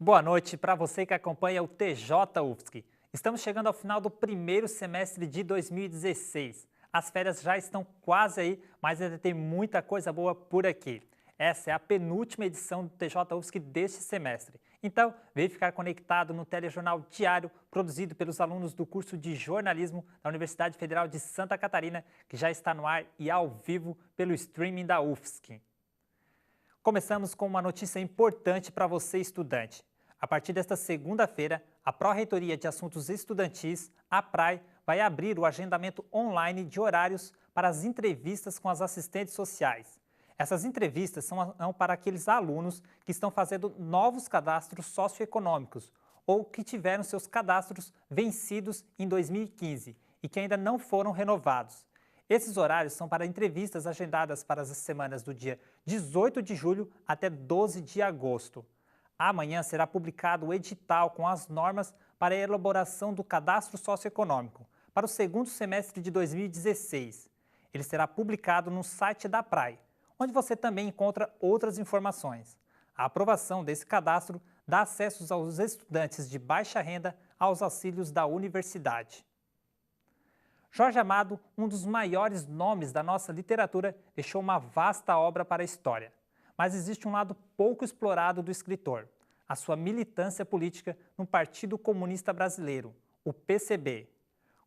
Boa noite para você que acompanha o TJ UFSC. Estamos chegando ao final do primeiro semestre de 2016. As férias já estão quase aí, mas ainda tem muita coisa boa por aqui. Essa é a penúltima edição do TJ UFSC deste semestre. Então, vem ficar conectado no telejornal diário produzido pelos alunos do curso de jornalismo da Universidade Federal de Santa Catarina, que já está no ar e ao vivo pelo streaming da UFSC. Começamos com uma notícia importante para você, estudante. A partir desta segunda-feira, a Pró-Reitoria de Assuntos Estudantis, a PRAE, vai abrir o agendamento online de horários para as entrevistas com as assistentes sociais. Essas entrevistas são para aqueles alunos que estão fazendo novos cadastros socioeconômicos ou que tiveram seus cadastros vencidos em 2015 e que ainda não foram renovados. Esses horários são para entrevistas agendadas para as semanas do dia 18 de julho até 12 de agosto. Amanhã será publicado o edital com as normas para a elaboração do cadastro socioeconômico para o segundo semestre de 2016. Ele será publicado no site da PRAE, onde você também encontra outras informações. A aprovação desse cadastro dá acesso aos estudantes de baixa renda aos auxílios da universidade. Jorge Amado, um dos maiores nomes da nossa literatura, deixou uma vasta obra para a história. Mas existe um lado pouco explorado do escritor, a sua militância política no Partido Comunista Brasileiro, o PCB.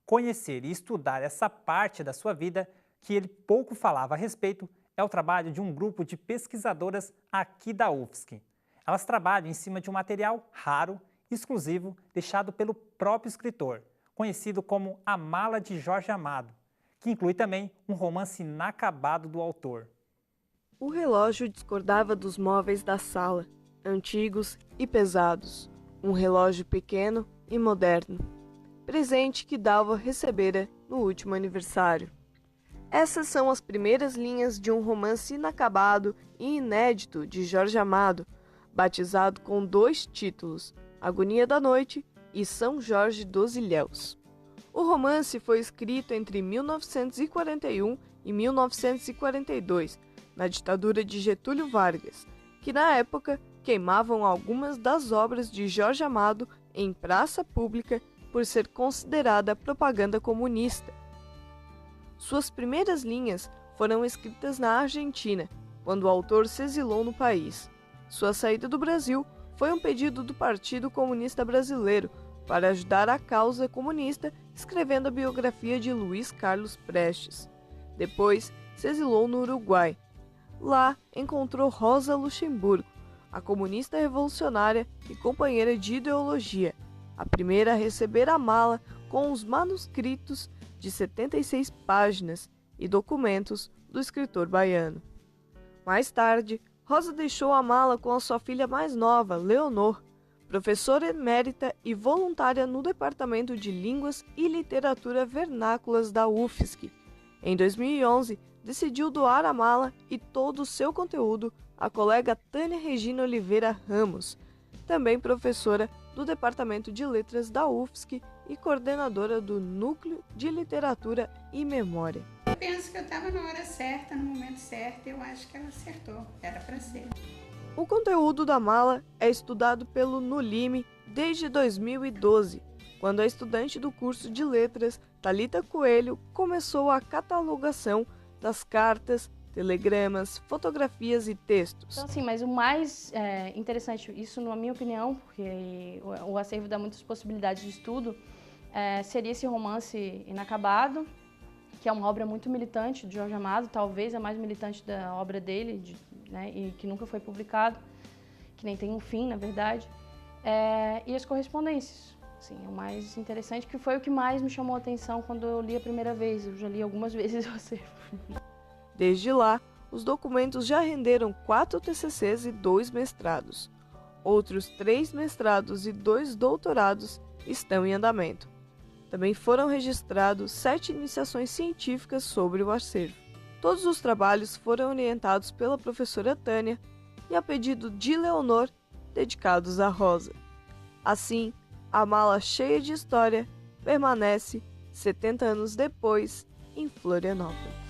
Conhecer e estudar essa parte da sua vida que ele pouco falava a respeito é o trabalho de um grupo de pesquisadoras aqui da UFSC. Elas trabalham em cima de um material raro, exclusivo, deixado pelo próprio escritor, conhecido como A Mala de Jorge Amado, que inclui também um romance inacabado do autor. O relógio discordava dos móveis da sala, antigos e pesados. Um relógio pequeno e moderno. Presente que Dalva recebera no último aniversário. Essas são as primeiras linhas de um romance inacabado e inédito de Jorge Amado, batizado com 2 títulos, Agonia da Noite e São Jorge dos Ilhéus. O romance foi escrito entre 1941 e 1942, na ditadura de Getúlio Vargas, que na época queimavam algumas das obras de Jorge Amado em praça pública por ser considerada propaganda comunista. Suas primeiras linhas foram escritas na Argentina, quando o autor se exilou no país. Sua saída do Brasil foi um pedido do Partido Comunista Brasileiro para ajudar a causa comunista, escrevendo a biografia de Luiz Carlos Prestes. Depois, se exilou no Uruguai. Lá, encontrou Rosa Luxemburgo, a comunista revolucionária e companheira de ideologia, a primeira a receber a mala com os manuscritos de 76 páginas e documentos do escritor baiano. Mais tarde, Rosa deixou a mala com a sua filha mais nova, Leonor, professora emérita e voluntária no Departamento de Línguas e Literatura Vernáculas da UFSC. Em 2011, decidiu doar a mala e todo o seu conteúdo à colega Tânia Regina Oliveira Ramos, também professora do Departamento de Letras da UFSC e coordenadora do Núcleo de Literatura e Memória. Eu penso que eu estava na hora certa, no momento certo, e eu acho que ela acertou, era para ser. O conteúdo da mala é estudado pelo Nulime desde 2012, quando a estudante do curso de letras, Thalita Coelho, começou a catalogação das cartas, telegramas, fotografias e textos. Então, sim, mas o mais interessante, isso na minha opinião, porque o acervo dá muitas possibilidades de estudo, seria esse romance inacabado, que é uma obra muito militante de Jorge Amado, talvez a mais militante da obra dele, né, e que nunca foi publicado, que nem tem um fim, na verdade, e as correspondências. Assim, é o mais interessante, que foi o que mais me chamou a atenção quando eu li a primeira vez. Eu já li algumas vezes o acervo. Desde lá, os documentos já renderam 4 TCCs e 2 mestrados. Outros 3 mestrados e 2 doutorados estão em andamento. Também foram registrados 7 iniciações científicas sobre o acervo. Todos os trabalhos foram orientados pela professora Tânia e a pedido de Leonor, dedicados a Rosa. Assim, a mala cheia de história permanece, 70 anos depois, em Florianópolis.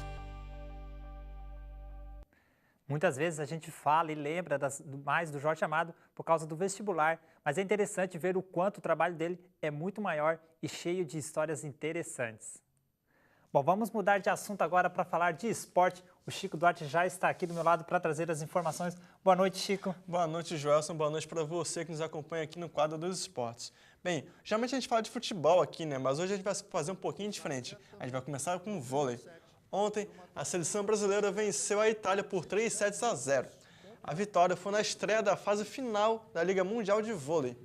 Muitas vezes a gente fala e lembra mais do Jorge Amado por causa do vestibular, mas é interessante ver o quanto o trabalho dele é muito maior e cheio de histórias interessantes. Bom, vamos mudar de assunto agora para falar de esporte. O Chico Duarte já está aqui do meu lado para trazer as informações. Boa noite, Chico. Boa noite, Joelson. Boa noite para você que nos acompanha aqui no quadro dos esportes. Bem, geralmente a gente fala de futebol aqui, né? Mas hoje a gente vai fazer um pouquinho diferente. A gente vai começar com o vôlei. Ontem, a seleção brasileira venceu a Itália por 3-0. A vitória foi na estreia da fase final da Liga Mundial de Vôlei.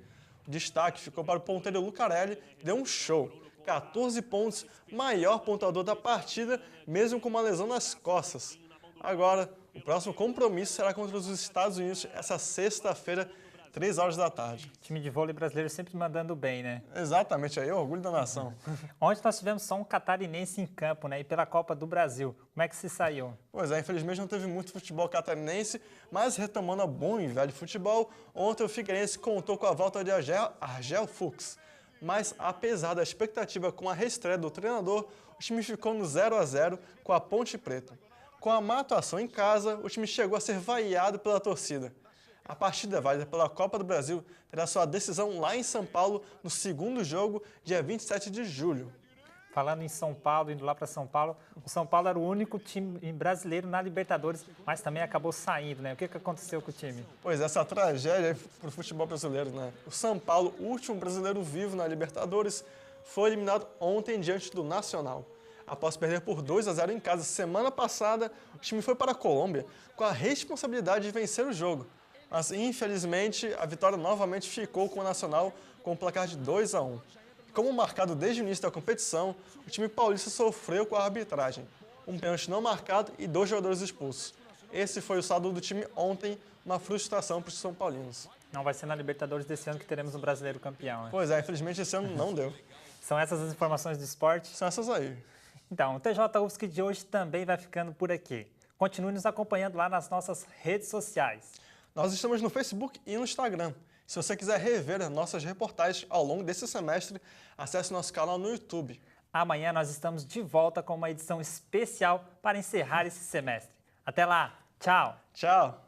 O destaque ficou para o ponteiro Lucarelli, que deu um show. 14 pontos, maior pontuador da partida, mesmo com uma lesão nas costas. Agora, o próximo compromisso será contra os Estados Unidos essa sexta-feira, 3 horas da tarde. O time de vôlei brasileiro sempre mandando bem, né? Exatamente, aí é o orgulho da nação. Ontem nós tivemos só um catarinense em campo, né? E pela Copa do Brasil. Como é que se saiu? Pois é, infelizmente não teve muito futebol catarinense, mas retomando a bom e velho futebol, ontem o Figueirense contou com a volta de Argel Fuchs. Mas, apesar da expectativa com a reestreia do treinador, o time ficou no 0-0 com a Ponte Preta. Com a má atuação em casa, o time chegou a ser vaiado pela torcida. A partida válida pela Copa do Brasil terá sua decisão lá em São Paulo no segundo jogo, dia 27 de julho. Falando em São Paulo, indo lá para São Paulo, o São Paulo era o único time brasileiro na Libertadores, mas também acabou saindo, né? O que aconteceu com o time? Pois essa tragédia para o futebol brasileiro, né? O São Paulo, o último brasileiro vivo na Libertadores, foi eliminado ontem diante do Nacional. Após perder por 2-0 em casa semana passada, o time foi para a Colômbia com a responsabilidade de vencer o jogo. Mas, infelizmente, a vitória novamente ficou com o Nacional com o placar de 2-1. Como marcado desde o início da competição, o time paulista sofreu com a arbitragem. Um pênalti não marcado e 2 jogadores expulsos. Esse foi o saldo do time ontem, uma frustração para os São Paulinos. Não vai ser na Libertadores desse ano que teremos um brasileiro campeão, né? Pois é, infelizmente esse ano não deu. São essas as informações do esporte? São essas aí. Então, o TJ UFSC de hoje também vai ficando por aqui. Continue nos acompanhando lá nas nossas redes sociais. Nós estamos no Facebook e no Instagram. Se você quiser rever nossas reportagens ao longo desse semestre, acesse nosso canal no YouTube. Amanhã nós estamos de volta com uma edição especial para encerrar esse semestre. Até lá, tchau! Tchau!